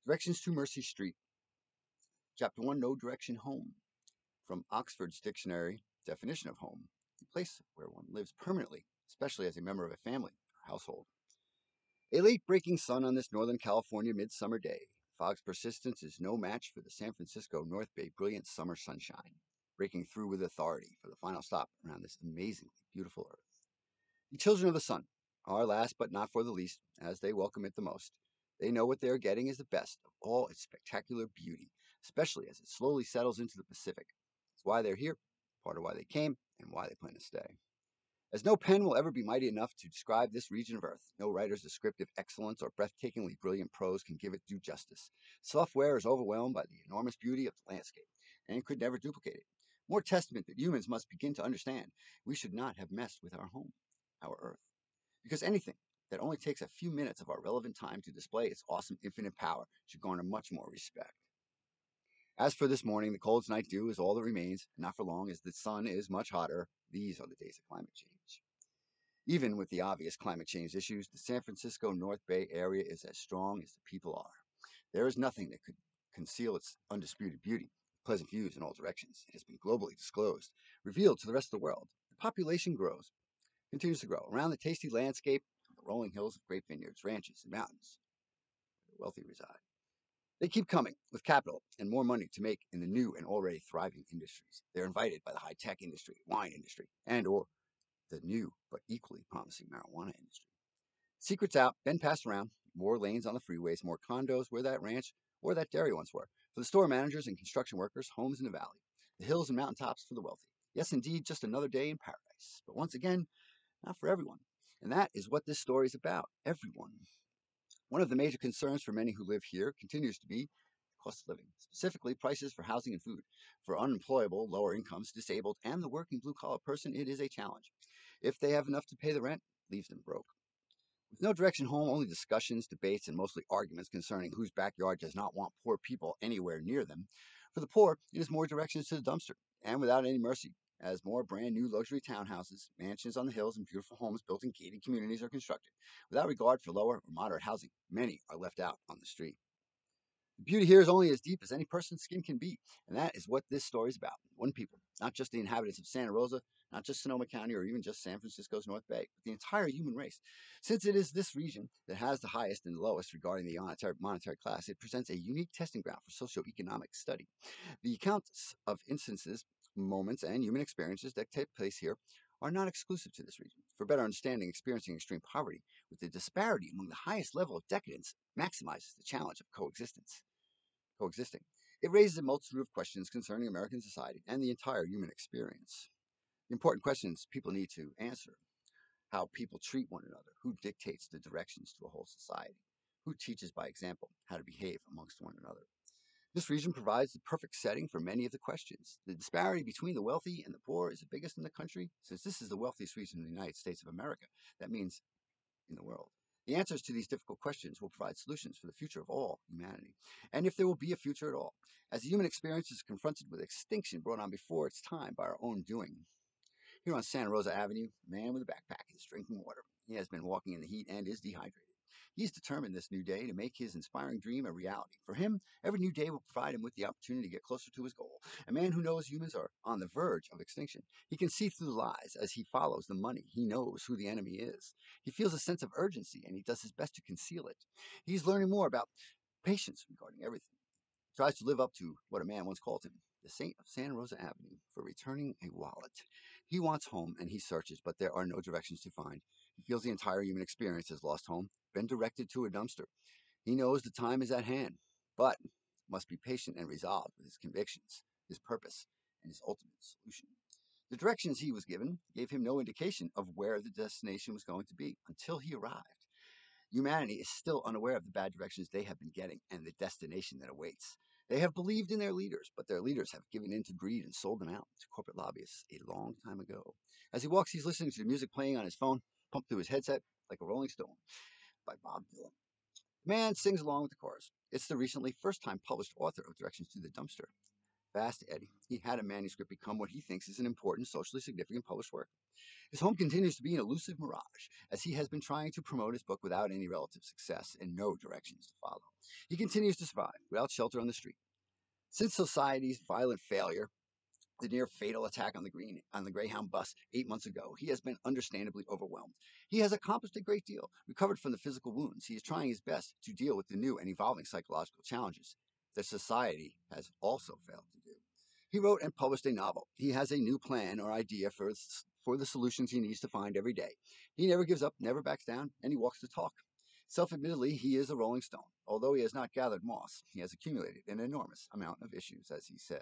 Directions to Mercy Street. Chapter 1, No Direction Home. From Oxford's Dictionary, definition of home, a place where one lives permanently, especially as a member of a family or household. A late breaking sun on this Northern California midsummer day. Fog's persistence is no match for the San Francisco North Bay brilliant summer sunshine, breaking through with authority for the final stop around this amazingly beautiful earth. The children of the sun are last but not for the least, as they welcome it the most. They know what they are getting is the best of all its spectacular beauty, especially as it slowly settles into the Pacific. It's why they're here, part of why they came, and why they plan to stay. As no pen will ever be mighty enough to describe this region of Earth, no writer's descriptive excellence or breathtakingly brilliant prose can give it due justice. Software is overwhelmed by the enormous beauty of the landscape, and could never duplicate it. More testament that humans must begin to understand we should not have messed with our home, our Earth. Because anything that only takes a few minutes of our relevant time to display its awesome infinite power should garner much more respect. As for this morning, the cold night dew is all that remains, and not for long, as the sun is much hotter. These are the days of climate change. Even with the obvious climate change issues, the San Francisco North Bay area is as strong as the people are. There is nothing that could conceal its undisputed beauty, pleasant views in all directions. It has been globally disclosed, revealed to the rest of the world. The population grows, continues to grow around the tasty landscape of the rolling hills of great vineyards, ranches, and mountains where the wealthy reside. They keep coming with capital and more money to make in the new and already thriving industries. They're invited by the high-tech industry, wine industry, and or the new but equally promising marijuana industry. Secrets out, then passed around. More lanes on the freeways, more condos where that ranch or that dairy once were. For the store managers and construction workers, homes in the valley. The hills and mountaintops for the wealthy. Yes, indeed, just another day in paradise. But once again, not for everyone. And that is what this story is about. Everyone. One of the major concerns for many who live here continues to be the cost of living, specifically prices for housing and food. For unemployable, lower incomes, disabled, and the working blue collar person, it is a challenge. If they have enough to pay the rent, leaves them broke. With no direction home, only discussions, debates, and mostly arguments concerning whose backyard does not want poor people anywhere near them. For the poor, it is more directions to the dumpster, and without any mercy, as more brand new luxury townhouses, mansions on the hills, and beautiful homes built in gated communities are constructed. Without regard for lower or moderate housing, many are left out on the street. The beauty here is only as deep as any person's skin can be, and that is what this story is about. One people, not just the inhabitants of Santa Rosa, not just Sonoma County, or even just San Francisco's North Bay, but the entire human race. Since it is this region that has the highest and the lowest regarding the monetary class, it presents a unique testing ground for socioeconomic study. The accounts of instances, moments, and human experiences that take place here are not exclusive to this region. For better understanding experiencing extreme poverty, with the disparity among the highest level of decadence maximizes the challenge of coexisting. It raises a multitude of questions concerning American society and the entire human experience. The important questions people need to answer: how people treat one another, who dictates the directions to a whole society, who teaches by example how to behave amongst one another. This region provides the perfect setting for many of the questions. The disparity between the wealthy and the poor is the biggest in the country. Since this is the wealthiest region in the United States of America, that means in the world. The answers to these difficult questions will provide solutions for the future of all humanity, and if there will be a future at all, as the human experience is confronted with extinction brought on before its time by our own doing. Here on Santa Rosa Avenue, a man with a backpack is drinking water. He has been walking in the heat and is dehydrated. He is determined this new day to make his inspiring dream a reality. For him, every new day will provide him with the opportunity to get closer to his goal. A man who knows humans are on the verge of extinction. He can see through the lies as he follows the money. He knows who the enemy is. He feels a sense of urgency and he does his best to conceal it. He's learning more about patience regarding everything. He tries to live up to what a man once called him, the saint of Santa Rosa Avenue, for returning a wallet. He wants home and he searches, but there are no directions to find. He feels the entire human experience has lost home, been directed to a dumpster. He knows the time is at hand, but must be patient and resolved with his convictions, his purpose, and his ultimate solution. The directions he was given gave him no indication of where the destination was going to be until he arrived. Humanity is still unaware of the bad directions they have been getting and the destination that awaits. They have believed in their leaders, but their leaders have given in to greed and sold them out to corporate lobbyists a long time ago. As he walks, he's listening to the music playing on his phone, pumped through his headset like a Rolling Stone by Bob Dylan. The man sings along with the chorus. It's the recently first time published author of Directions to the Dumpster. fast, Eddie. He had a manuscript become what he thinks is an important, socially significant published work. His home continues to be an elusive mirage, as he has been trying to promote his book without any relative success and no directions to follow. He continues to survive without shelter on the street. Since society's violent failure, the near fatal attack on the Greyhound bus 8 months ago, he has been understandably overwhelmed. He has accomplished a great deal, recovered from the physical wounds. He is trying his best to deal with the new and evolving psychological challenges that society has also failed to do. He wrote and published a novel. He has a new plan or idea for the solutions he needs to find every day. He never gives up, never backs down, and he walks the talk. Self-admittedly, he is a rolling stone. Although he has not gathered moss, he has accumulated an enormous amount of issues, as he said.